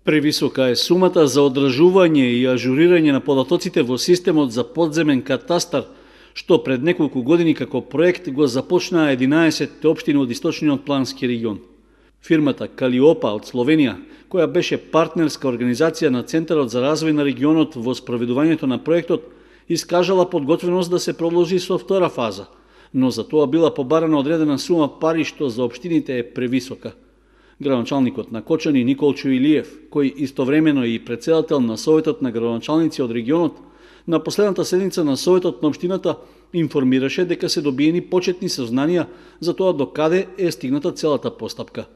Превисока е сумата за одржување и ажурирање на податоците во системот за подземен катастар, што пред неколку години како проект го започнаа 11 општини од источниот плански регион. Фирмата Калиопа од Словенија, која беше партнерска организација на Центарот за развој на регионот во спроведувањето на проектот, искажала подготвеност да се продолжи со втора фаза, но за тоа била побарана одредена сума пари што за општините е превисока. Градоначалникот на Кочани Николчо Илиев, кој истовремено и председател на Советот на градоначалници од регионот, на последната седница на Советот на општината информираше дека се добиени почетни сознанија за тоа до каде е стигната целата постапка.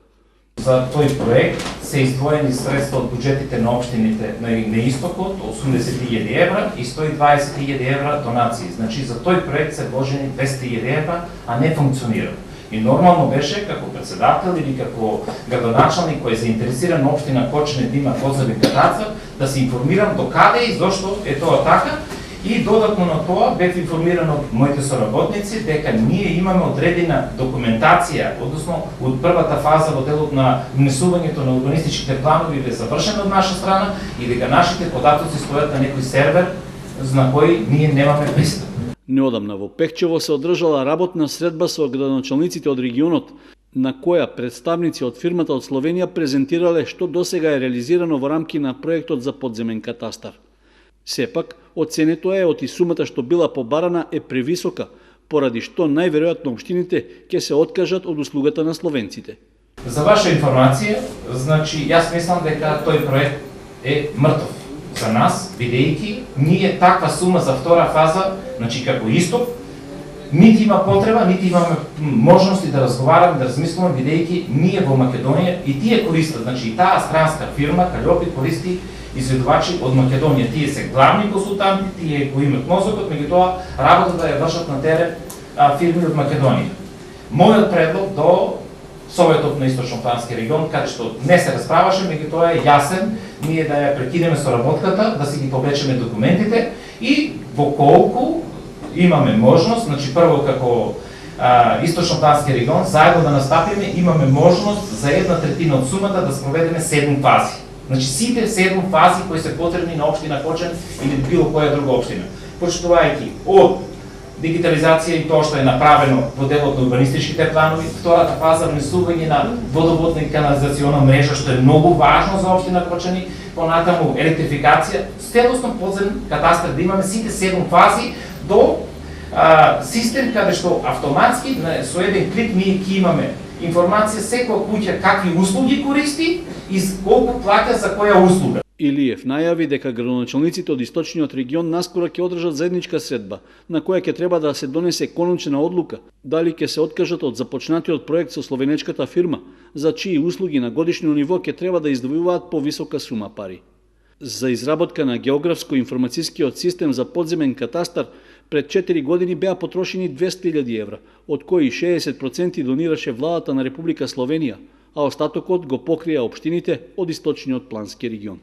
За тој проект се издвоени средства од буџетите на општините на Истокот 80.000 евра и 120.000 евра донации. Значи за тој проект се вложени 200.000 евра, а не функционира. И нормално беше како председател или како градоначалник кој е заинтересиран општина Кочани да има подземен катастар, да се информирам до каде и зошто е тоа така. И додатно на тоа бев информиран од моите соработници дека ние имаме одредена документација, односно од првата фаза во делот на внесувањето на урбанистичките планови е завршена од наша страна и дека нашите податоци стојат на некој сервер на кој ние немаме пристап. Неодамна во Пехчево се одржала работна средба со градоначалниците од регионот, на која представници од фирмата од Словенија презентирале што досега е реализирано во рамки на проектот за подземен катастар. Сепак, оценето е од и сумата што била побарана е превисока, поради што најверојатно општините ќе се откажат од услугата на словенците. За ваша информација, значи јас мислам дека тој проект е мртов за нас, бидејќи ние таква сума за втора фаза, значи како Исток, нити има потреба, нити имаме можности да разговараме, да размислуваме, бидејќи ние во Македонија и тие користат, значи и таа странска фирма Калиопи користи изведувачи од Македонија. Тие се главни консултанти, тие го имат мозокот, меѓутоа работата ја вршат на терен фирми од Македонија. Мојот предлог до Советот на Источно-плански регион, каде што не се расправаше, меѓутоа е јасен, ние да ја прекинеме соработката, да си ги повлечеме документите и во колку имаме можност, значи прво како Источно-плански регион, заедно да настапиме, имаме можност за 1/3 од сумата да спроведеме 7 фази. Значи сите 7 фази кои се потребни на општина Кочани или било која друга општина. Почитувајќи од дигитализација и тоа што е направено во делот на урбанистичките планови, втората фаза внесување на водоводна и канализациона мрежа, што е многу важно за општина Кочани, понатаму електрификација, целосно подземен катастар да имаме сите 7 фази до систем каде што автоматски со еден клик ние ќе имаме информација секоја куќа какви услуги користи и колку плаќа за која услуга. Илиев најави дека градоначалниците од источниот регион наскоро ќе одржат заедничка средба, на која ќе треба да се донесе конечна одлука дали ќе се откажат од започнатиот проект со словенечката фирма, за чии услуги на годишно ниво ќе треба да издвојуваат повисока сума пари. За изработка на географско-информацијскиот систем за подземен катастар пред 4 години беа потрошени 200.000 евра, од кои 60% донираше владата на Република Словенија, а остатокот го покрија општините од источниот плански регион.